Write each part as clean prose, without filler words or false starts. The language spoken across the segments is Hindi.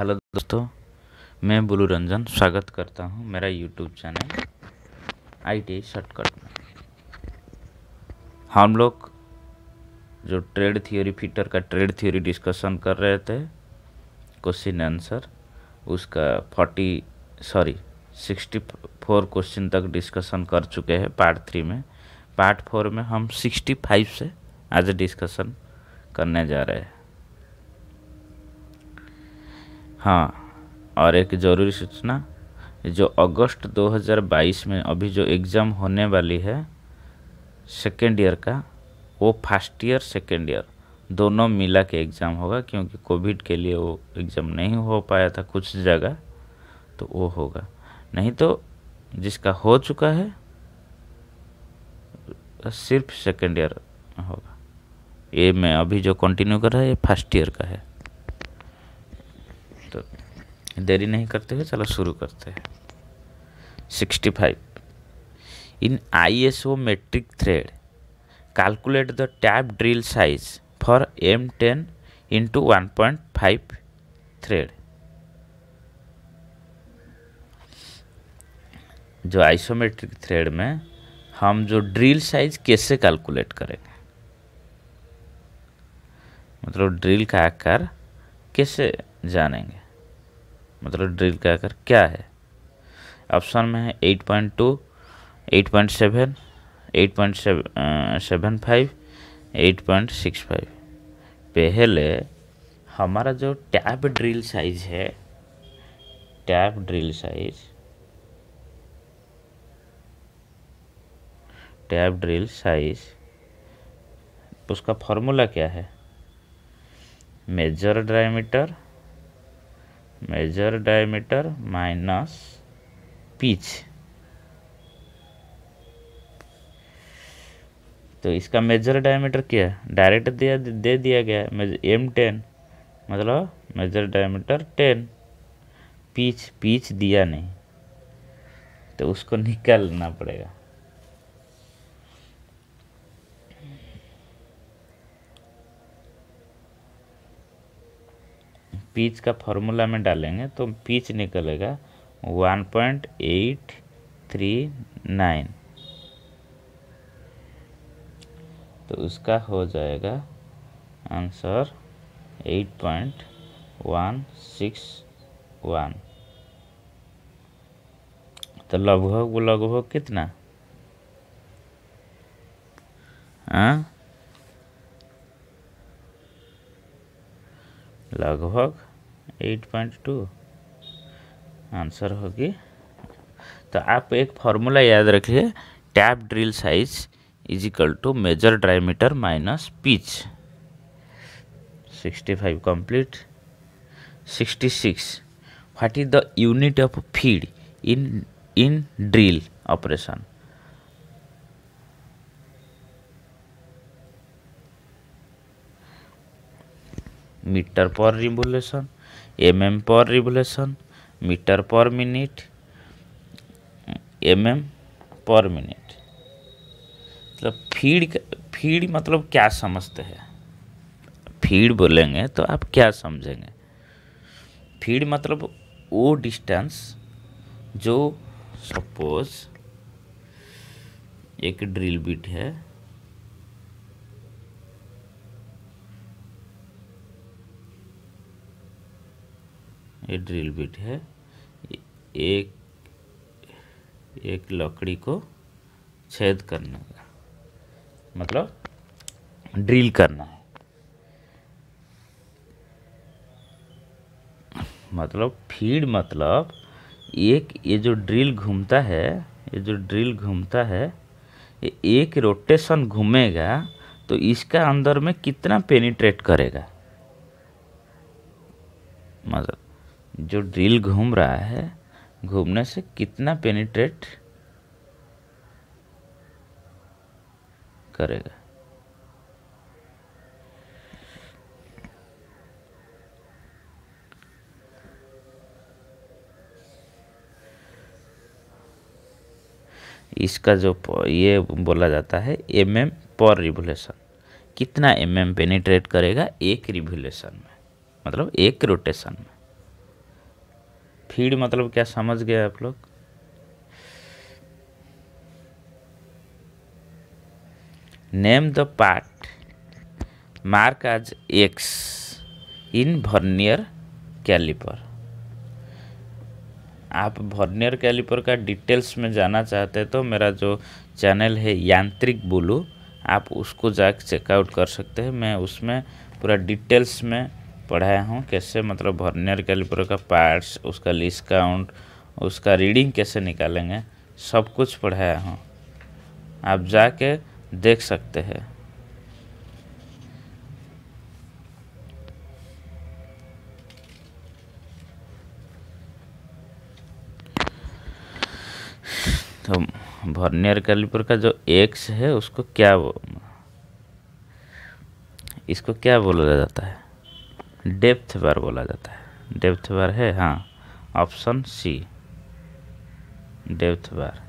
हेलो दोस्तों, मैं बुलू रंजन स्वागत करता हूं मेरा यूट्यूब चैनल आईटी शॉर्टकट में। हम लोग जो ट्रेड थियोरी फिटर का ट्रेड थियोरी डिस्कशन कर रहे थे, क्वेश्चन आंसर उसका 64 क्वेश्चन तक डिस्कशन कर चुके हैं पार्ट 3 में। पार्ट 4 में हम 65 से आज डिस्कशन करने जा रहे हैं। हाँ, और एक ज़रूरी सूचना, जो अगस्त 2022 में अभी जो एग्ज़ाम होने वाली है सेकेंड ईयर का, वो फर्स्ट ईयर सेकेंड ईयर दोनों मिला के एग्ज़ाम होगा, क्योंकि कोविड के लिए वो एग्ज़ाम नहीं हो पाया था कुछ जगह, तो वो होगा। नहीं तो जिसका हो चुका है सिर्फ सेकेंड ईयर होगा। ये मैं अभी जो कंटिन्यू कर रहा है ये फर्स्ट ईयर का है। तो देरी नहीं करते हुए चलो शुरू करते हैं। 65 इन ISO metric thread calculate the tab drill size for M10 into 1.5 thread। जो आइसोमेट्रिक थ्रेड में हम जो ड्रिल साइज कैसे कैलकुलेट करेंगे, मतलब ड्रिल का आकार कैसे जानेंगे, मतलब ड्रिल का आकार क्या है। ऑप्शन में है 8.2, 8.7, 8.75, 8.65। पहले हमारा जो टैब ड्रिल साइज है, टैब ड्रिल साइज उसका फॉर्मूला क्या है? Major diameter minus pitch. तो इसका मेजर डायमीटर क्या है? डायरेक्ट दे दिया गया है M10, मतलब मेजर डायमीटर 10। पिच दिया नहीं, तो उसको निकालना पड़ेगा। पिच का फॉर्मूला में डालेंगे तो पिच निकलेगा 1.839। तो उसका हो जाएगा आंसर 8.161। तो लगभग कितना? लगभग 8.2 आंसर होगी। तो आप एक फॉर्मूला याद रखिए, tap drill size is equal to major diameter minus pitch. 65 complete. 66 what is the unit of feed in drill operation? Metre per revolution, mm per revolution, metre per minute, mm per minute. मतलब फीड मतलब क्या समझते हैं? फीड बोलेंगे तो आप क्या समझेंगे? फीड मतलब वो डिस्टेंस जो सपोज एक ड्रिल बिट है, ये ड्रिल बिट है, एक लकड़ी को छेद करने का मतलब ड्रिल करना है। मतलब फीड मतलब ये जो ड्रिल घूमता है, ये एक रोटेशन घूमेगा तो इसका अंदर में कितना पेनिट्रेट करेगा। मतलब जो ड्रिल घूम रहा है, घूमने से कितना पेनिट्रेट करेगा। इसका जो ये बोला जाता है mm पर रिवोल्यूशन। कितना mm पेनिट्रेट करेगा एक रिवोल्यूशन में, मतलब एक रोटेशन में। फीड मतलब क्या समझ गए आप लोग? Name the part mark as X in vernier caliper. आप वर्नियर कैलिपर का डिटेल्स में जानना चाहते हैं तो मेरा जो चैनल है यांत्रिक बुलू, आप उसको जाकर चेकआउट कर सकते हैं। मैं उसमें पूरा डिटेल्स में पढ़ाया हूँ कैसे मतलब वर्नियर कैलिपर का पार्ट्स, उसका लीस्ट काउंट, उसका रीडिंग कैसे निकालेंगे, सब कुछ पढ़ाया हूँ। आप जाके देख सकते हैं। तो वर्नियर कैलिपर का जो एक्स है उसको क्या इसको क्या बोला जाता है? डेप्थ बार बोला जाता है। डेप्थ बार है, हाँ, ऑप्शन सी डेप्थ बार।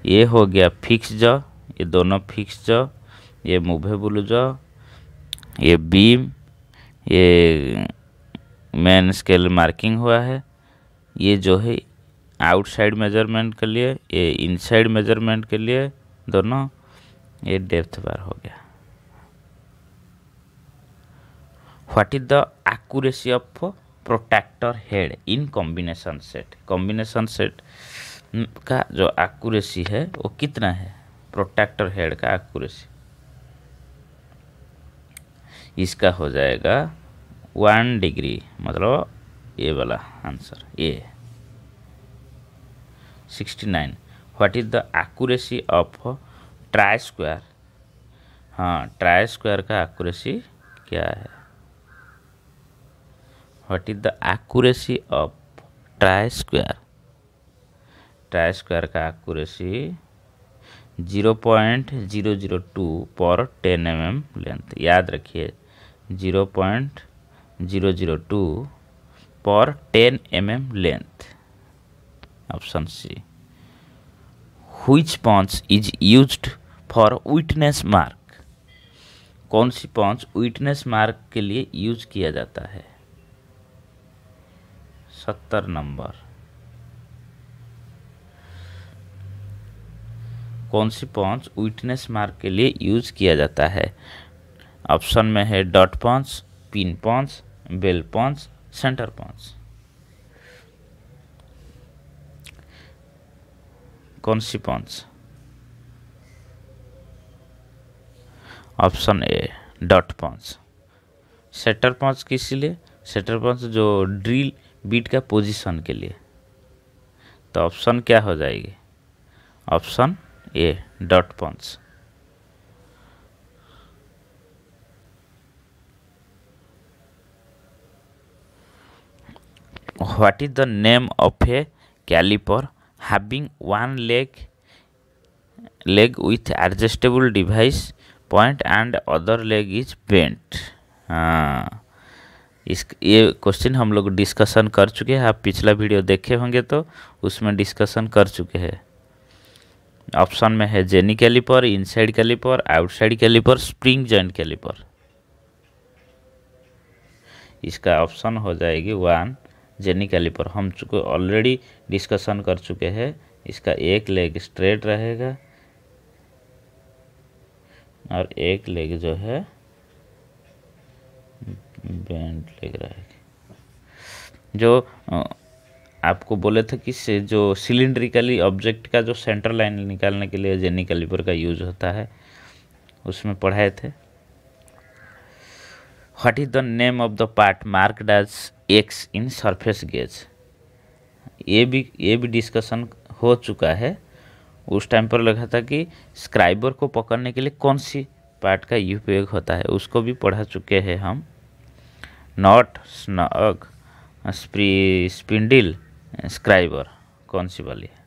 ये हो गया फिक्स जॉ, ये दोनों फिक्स जॉ, ये मूवेबल जॉ, ये बीम, ये मेन स्केल मार्किंग हुआ है। ये जो है आउटसाइड मेजरमेंट के लिए, ये इनसाइड मेजरमेंट के लिए दोनों। ये डेप्थ बार हो गया। What is the accuracy of protractor head in combination set? Combination set का जो एक्यूरेसी है वो कितना है? प्रोटेक्टर हेड का एक्यूरेसी इसका हो जाएगा 1 डिग्री, मतलब ये वाला आंसर ये 69। What is the accuracy of try square? हाँ, ट्राई स्क्वायर का एक्यूरेसी क्या है? What is the accuracy of try square? Try square का एक्यूरेसी 0.002 पर 10 mm लेंथ। याद रखिए 0.002 पर 10 mm length, option C. Which punch is used for witness mark? कौन सी पंच विटनेस मार्क के लिए यूज किया जाता है? 70 नंबर। कौन सी पंच विटनेस मार्क के लिए यूज किया जाता है? ऑप्शन में है dot punch, pin punch, bell punch, centre punch. कौन सी punch? Option A dot punch. Centre punch किस लिए? सेटर पंच जो ड्रिल बीट का पोजीशन के लिए। तो ऑप्शन क्या हो जाएगी? Option A dot punch. What is the name of a caliper having one leg with adjustable device point and other leg is bent? हाँ, ये क्वेश्चन हम लोग डिस्कशन कर चुके हैं। आप पिछला वीडियो देखे होंगे तो उसमें डिस्कशन कर चुके हैं। ऑप्शन में है jenny caliper, inside caliper, outside caliper, spring joint caliper. इसका ऑप्शन हो जाएगी 1 जेनी कैलिपर। हम चुके ऑलरेडी डिस्कशन कर चुके हैं। इसका एक लेग स्ट्रेट रहेगा और एक लेग जो है बेंड लेग रहेगा। जो आपको बोले थे कि से जो सिलिंड्रिकली ऑब्जेक्ट का जो सेंटर लाइन निकालने के लिए जेनी कैलिपर का यूज होता है, उसमें पढ़ाए थे। What is the name of the part marked as X in surface gauge? ये भी डिस्कशन हो चुका है। उस टाइम पर लगा था कि स्क्राइबर को पकड़ने के लिए कौन सी पार्ट का उपयोग होता है, उसको भी पढ़ा चुके हैं हम। नॉट, स्नग, स्पिंडल, स्क्राइबर, कौन सी वाली है?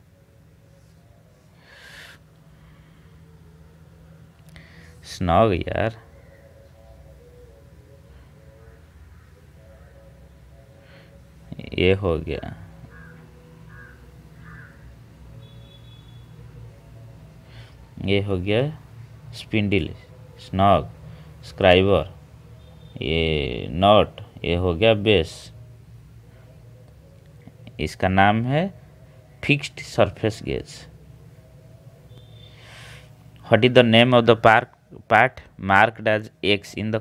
स्नग यार। ये हो गया। ये हो गया स्पिंडल, स्नग, स्क्राइबर, ये नॉट, ये हो गया बेस, इसका नाम है fixed surface gauge. What is the name of the part marked as X in the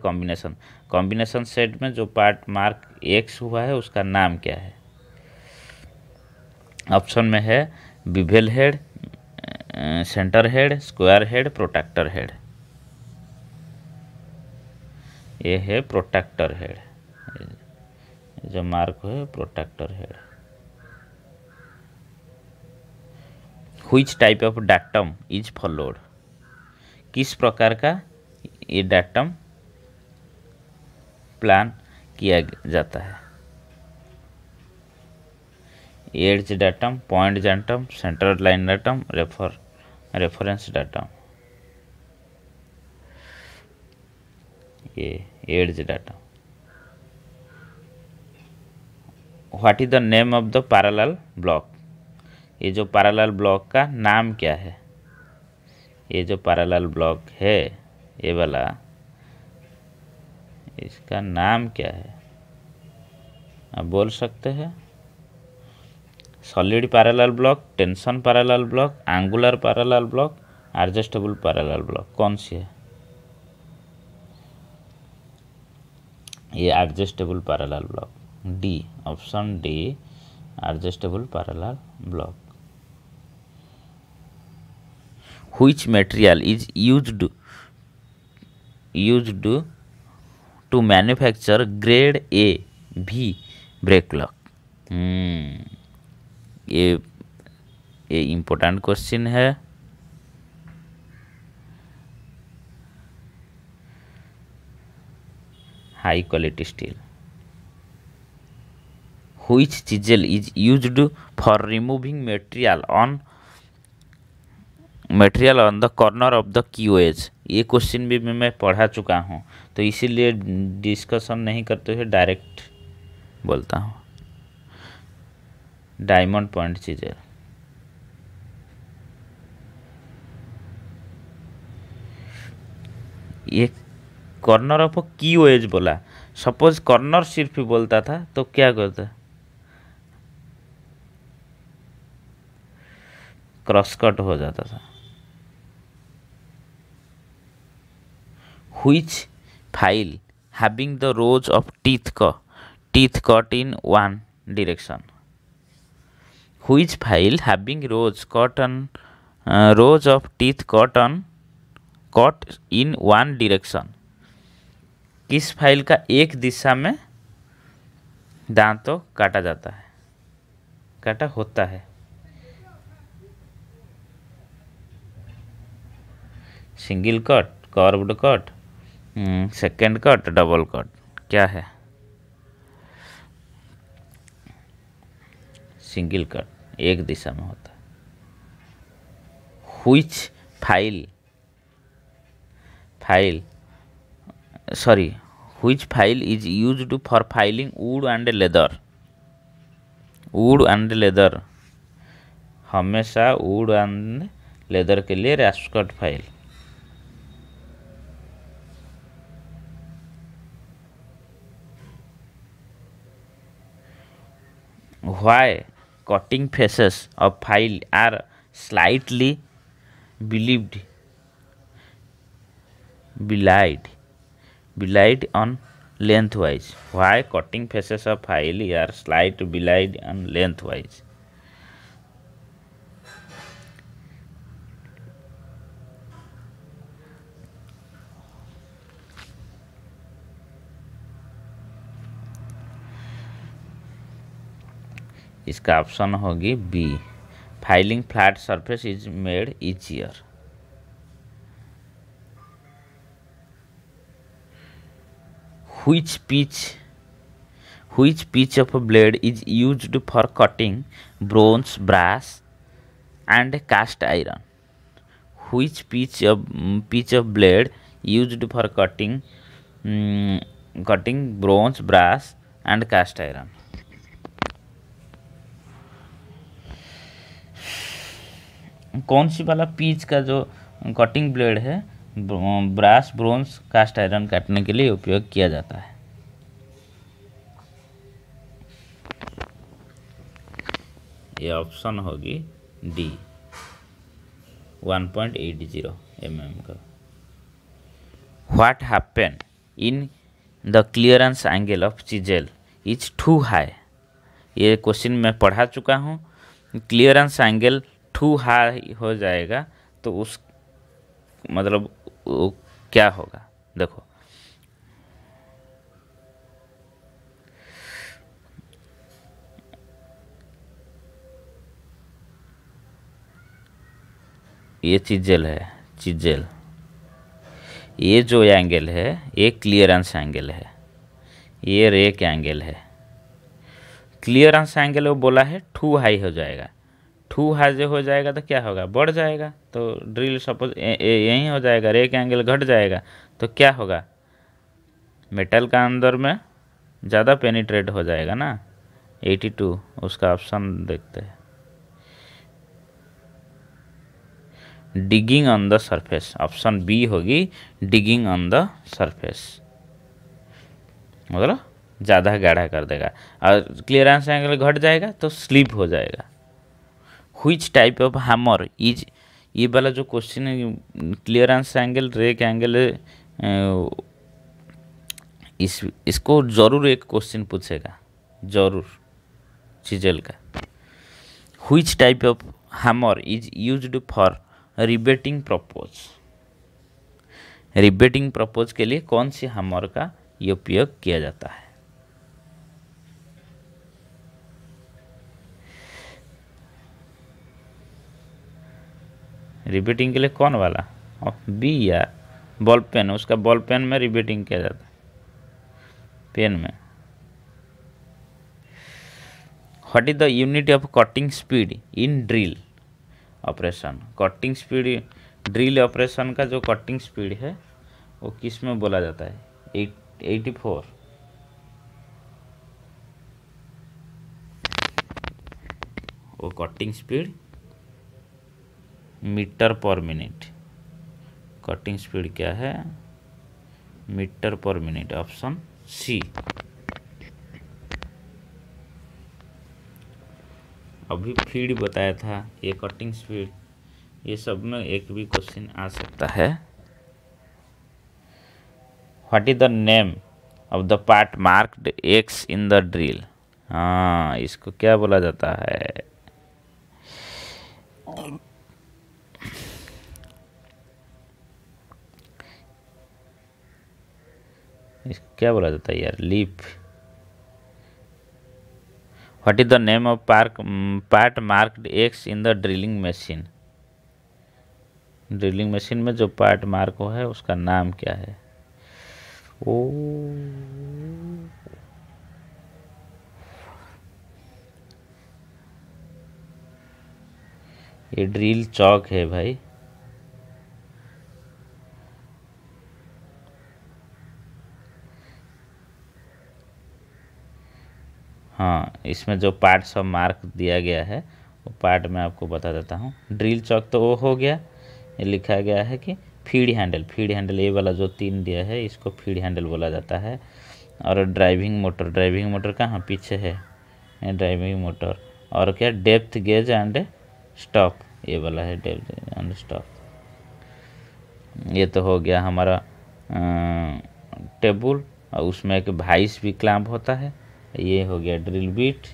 combination set में जो पार्ट मार्क एक्स हुआ है उसका नाम क्या है? ऑप्शन में है bevel head, centre head, square head, protractor head. ये है प्रोट्रैक्टर हेड, जो मार्क है protractor head. Which type of datum is followed? किस प्रकार का ये डाक्टम प्लान किया जाता है? Edge datum, point datum, centre line datum, reference datum. ये edge datum. What is the name of the parallel block? ये जो पैरेलल ब्लॉक का नाम क्या है? ये जो पैरेलल ब्लॉक है ये वाला, इसका नाम क्या है? आप बोल सकते हैं। Solid parallel block, tension parallel block, angular parallel block, adjustable parallel block, कौन सी है? ये adjustable parallel block, D, option D, adjustable parallel block. Which material is used to manufacture grade A V block? ये इम्पोर्टेंट क्वेश्चन है। High quality steel. Which chisel is used for removing material on the corner of the cue edge? ये क्वेश्चन भी मैं पढ़ा चुका हूँ, तो इसीलिए डिस्कशन नहीं करते हुए डायरेक्ट बोलता हूँ। Diamond point chisel. ये कॉर्नर ऑफ क्यू एज बोला, सपोज कॉर्नर सिर्फ ही बोलता था तो क्या करता? क्रॉस कट हो जाता था। Which file having the rose of teeth cut in one direction? Which file having rose of teeth cut in one direction? किस फाइल का एक दिशा में दांतों काटा जाता है, काटा होता है? Single cut, curved cut, second cut, double cut, क्या है? सिंगल कट, एक दिशा में होता है। Which file is used for filing would and leather? हमेशा वुड एंड लेदर के लिए रैस्कट file. Why cutting faces of file are slightly belied on lengthwise? Why cutting faces of file are slightly belied on lengthwise? इसका ऑप्शन होगी B, filing flat surface is made easier. Which pitch of a blade is used for cutting bronze, brass and cast iron? Which pitch of blade used for cutting bronze, brass and cast iron? कौन सी वाला पीच का जो कटिंग ब्लेड है ब्रास, ब्रोंज, कास्ट आयरन काटने के लिए उपयोग किया जाता है? ये ऑप्शन होगी डी 1.80 का। What happen in the clearance angle of chisel is too high. ये क्वेश्चन मैं पढ़ा चुका हूँ। क्लियरेंस एंगल टू हाई हो जाएगा तो उस मतलब वो क्या होगा, देखो ये चिजेल है, चिजेल, ये जो एंगल है ये क्लियरेंस एंगल है, ये रेक एंगल है। क्लियरेंस एंगल वो बोला है टू हाई हो जाएगा, टू हाई जो हो जाएगा तो क्या होगा, बढ़ जाएगा। तो ड्रिल सपोज यहीं हो जाएगा, रेक एंगल घट जाएगा तो क्या होगा, मेटल का अंदर में ज़्यादा पेनिट्रेट हो जाएगा ना। 82 उसका ऑप्शन देखते हैं, digging on the surface. Option B होगी डिगिंग ऑन द सरफेस, मतलब ज़्यादा गाढ़ा कर देगा। और क्लियरेंस एंगल घट जाएगा तो स्लिप हो जाएगा। Which type of hammer is, ये वाला जो क्वेश्चन है क्लियरेंस एंगल रेक एंगल, इसको जरूर एक क्वेश्चन पूछेगा जरूर चिजेल का। Which type of hammer is used for riveting purpose, riveting purpose के लिए कौन सी हैमर का ये उपयोग किया जाता है। रिबेटिंग के लिए कौन वाला, बी या बॉल पेन, उसका बॉल पेन में रिबेटिंग किया जाता है, पेन में। What is the unit of cutting speed in drill operation. Cutting speed drill operation का जो कटिंग स्पीड है वो किस में बोला जाता है, 84। वो cutting speed metre per minute, cutting speed क्या है, metre per minute, option C. अभी फीड बताया था, ये कटिंग स्पीड, ये सब में एक भी क्वेश्चन आ सकता है। What is the name of the part marked X in the drill. हाँ, इसको क्या बोला जाता है, इसको क्या बोला जाता है यार, lip. What is the name of part marked X in the drilling machine. Drilling machine में जो पार्ट मार्क हो है उसका नाम क्या है। ओ ये ड्रिल चौक है भाई। हाँ, इसमें जो पार्ट सब मार्क दिया गया है वो पार्ट मैं आपको बता देता हूँ। ड्रिल चौक तो वो हो गया, ये लिखा गया है कि फीड हैंडल, फीड हैंडल ये वाला जो 3 दिया है इसको फीड हैंडल बोला जाता है। और ड्राइविंग मोटर, ड्राइविंग मोटर कहाँ पीछे है, ड्राइविंग मोटर। और क्या, डेप्थ गेज एंड स्टॉप, ये वाला है डेप्थ एंड स्टॉप। ये तो हो गया हमारा टेबल, और उसमें एक भाइस भी क्लैंप होता है। ये हो गया ड्रिल बीट।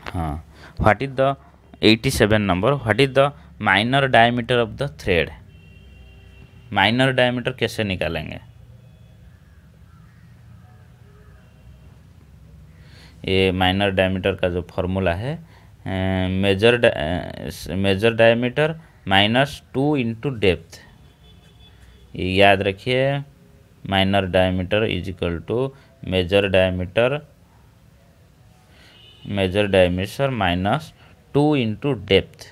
हाँ, what is the 87 number, what is the minor diameter of the thread. Minor diameter कैसे निकालेंगे, ये माइनर डायमीटर का जो फॉर्मूला है, मेजर डायमीटर -2 इंटू डेप्थ। ये याद रखिए, minor diameter is equal to major diameter -2 into depth.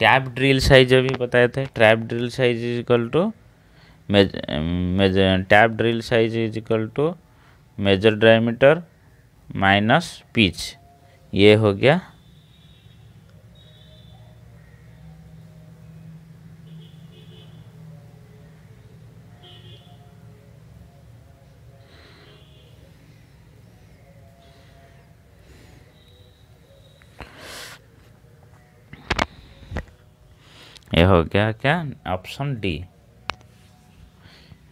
Tap drill size अभी बताए थे, tap drill size is equal to tap drill size is equal to major diameter minus pitch. ये हो गया क्या option D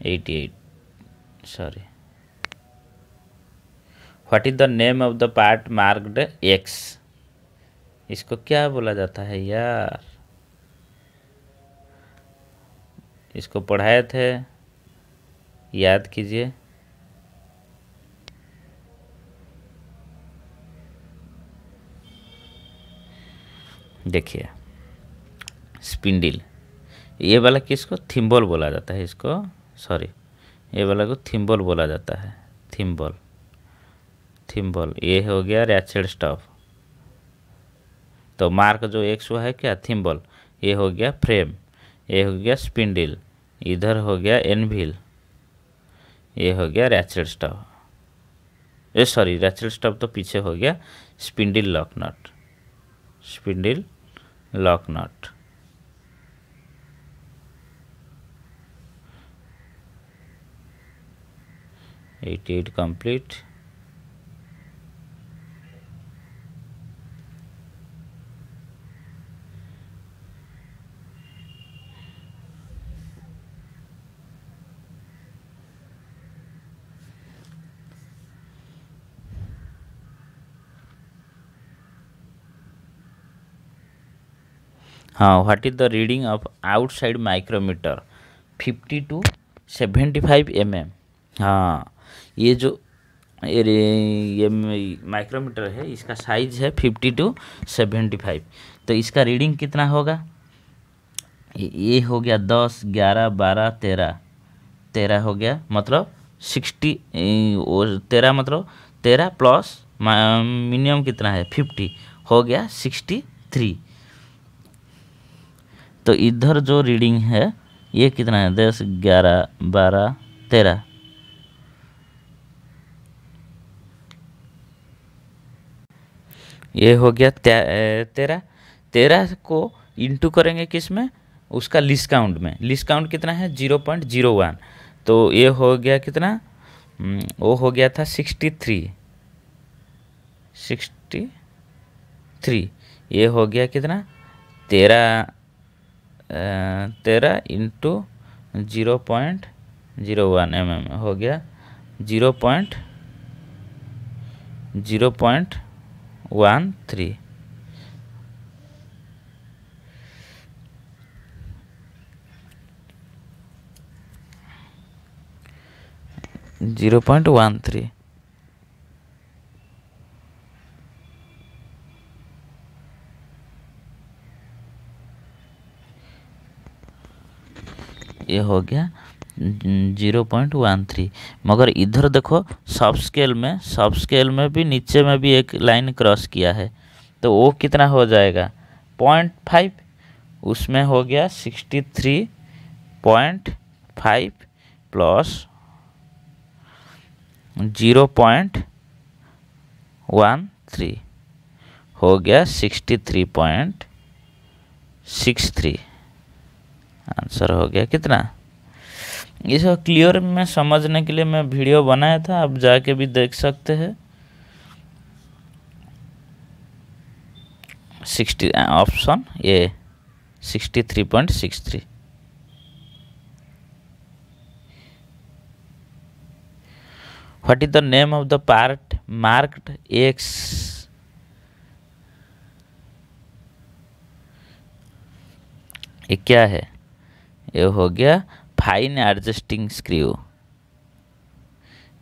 88, sorry. What is the name of the part marked X? इसको क्या बोला जाता है यार? इसको पढ़ाए थे, याद कीजिए। देखिए स्पिंडिल, ये वाला किसको थिम्बल बोला जाता है, इसको सॉरी ये वाला को थिम्बल बोला जाता है, थिम्बल। ये हो गया रैचेट स्टफ। तो मार्क जो एक्स हुआ है क्या, थिम्बल। ये हो गया फ्रेम, ये हो गया स्पिंडिल, इधर हो गया एनविल, ये हो गया रैचेट स्टफ। ये सॉरी रैचेट स्टफ तो पीछे हो गया, spindle lock nut, spindle lock nut. At complete. हाँ, what is the reading of outside micrometer 50 to 75 mm। हाँ, ये जो ये माइक्रोमीटर है, इसका साइज है 50 to 75। तो इसका रीडिंग कितना होगा? ये हो गया 10, 11, 12, 13 हो गया, मतलब 60। और 13 मतलब 13 प्लस मिनिमम कितना है 50, हो गया 63। तो इधर जो रीडिंग है ये कितना है 10, 11, 12, 13। ये हो गया 13 को इंटू करेंगे किस में, उसका लीस्ट काउंट में। लीस्ट काउंट कितना है 0.01। तो ये हो गया कितना, वो हो गया था 63। ये हो गया कितना 13 इंटू 0.01 mm हो गया 0.13। ये हो गया 0.13। मगर इधर देखो सब स्केल में भी नीचे में भी एक लाइन क्रॉस किया है, तो वो कितना हो जाएगा 0.5। उसमें हो गया 63.5 प्लस 0.13 हो गया 63.63। आंसर हो गया कितना। ये सब क्लियर में समझने के लिए मैं वीडियो बनाया था, आप जाके भी देख सकते हैं। 60 option A 63.63। What is the name of the part marked x? ये क्या है? ये हो गया फाइन एडजस्टिंग स्क्रू।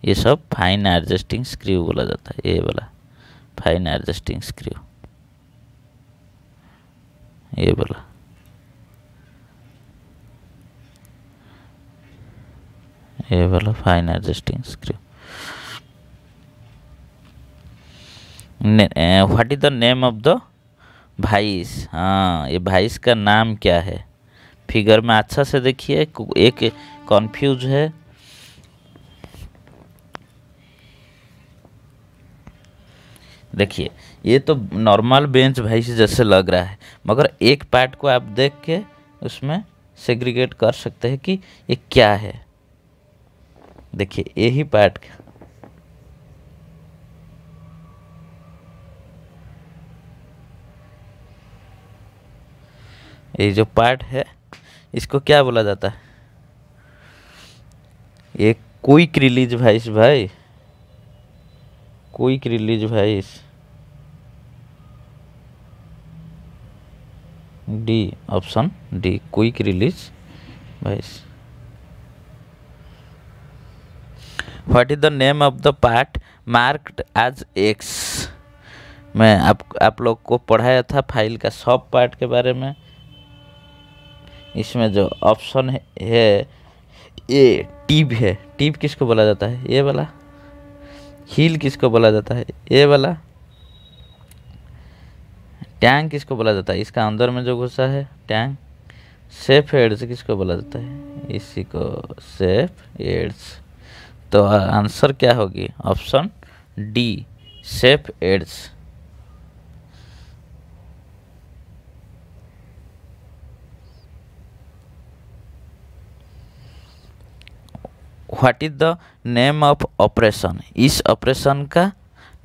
ये सब फाइन एडजस्टिंग स्क्रू बोला जाता है, ये वाला फाइन एडजस्टिंग स्क्रू, ये वाला। ये वाला fine adjusting screw. What is the name of the vice, हाँ ये भाइस का नाम क्या है? फिगर में अच्छा से देखिए, एक कॉन्फ्यूज है। देखिए ये तो नॉर्मल बेंच भाइस जैसे लग रहा है, मगर एक पार्ट को आप देख के उसमें सेग्रीगेट कर सकते हैं कि ये क्या है। देखिए यही पार्ट, ये जो पार्ट है इसको क्या बोला जाता है? ये क्विक रिलीज भाइस भाई, quick release vice. D, option D, quick release vice. What is the name of the part marked as X? मैं आप लोग को पढ़ाया था फाइल का सब पार्ट के बारे में। इसमें जो ऑप्शन है ये टिप है। टिप किसको बोला जाता है? ये वाला। हील किसको बोला जाता है? ये वाला। टैंक किसको बोला जाता है? इसका अंदर में जो घुसा है टैंक। सेफ एड्स किसको बोला जाता है? इसी को सेफ एड्स। तो आंसर क्या होगी? Option D, safe edges. What is the name of operation? इस ऑपरेशन का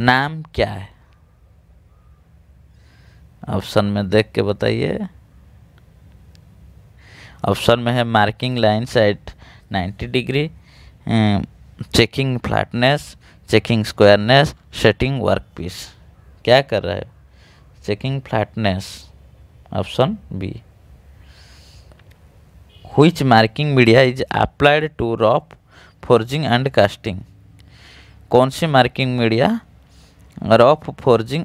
नाम क्या है? ऑप्शन में देख के बताइए। ऑप्शन में है marking lines at 90 degree, checking flatness, checking squareness, setting work piece. क्या कर रहा है? Checking flatness, option B. Which marking media is applied to rough forging and casting? कौन सी मार्किंग मीडिया रफ फोर्जिंग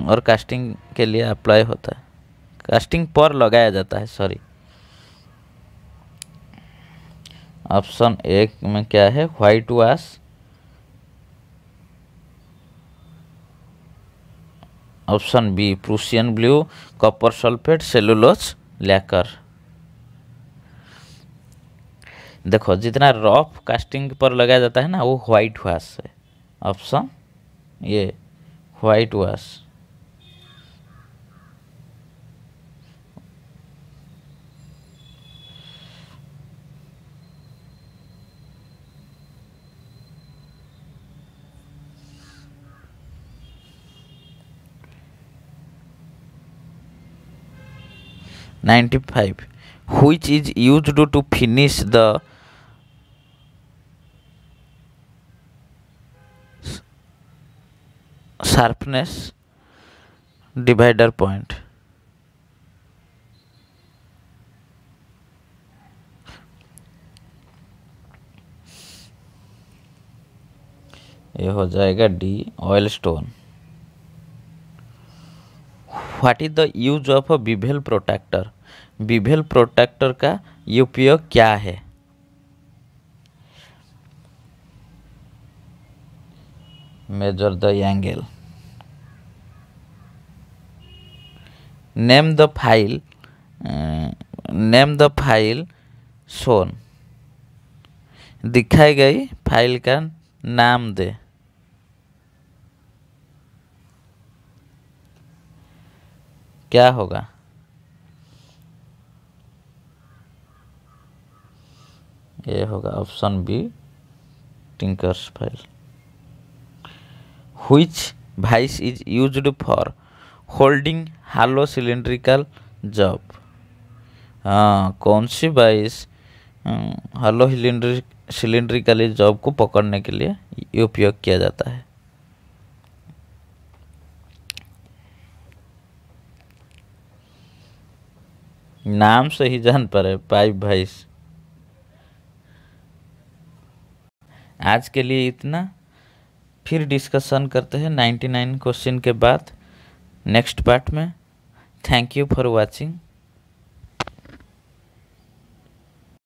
और कास्टिंग के लिए अप्लाई होता है? कास्टिंग पर लगाया जाता है, सॉरी। ऑप्शन ए में क्या है? White wash, option B Prussian blue, copper sulphate, cellulose lacquer. देखो जितना रफ कास्टिंग पर लगाया जाता है ना वो व्हाइट वाश है। ऑप्शन ये white wash. $95 which is used to finish the sharpness divider point? ये हो जाएगा D, oil stone. What is the use of a bevel protractor? Bevel protractor का उपयोग क्या है? Measure the angle, name the file, name the file shown. दिखाई गई फाइल का नाम दे। क्या होगा? ये होगा option B, tinker's file. Which vice is used for holding hollow cylindrical job? हाँ, कौन सी भाइस हालो सिलिंड्रिकल जॉब को पकड़ने के लिए उपयोग किया जाता है? नाम से ही जान पड़े, पाइप भाइस। आज के लिए इतना, फिर डिस्कशन करते हैं 99 क्वेश्चन के बाद नेक्स्ट पार्ट में। Thank you for watching.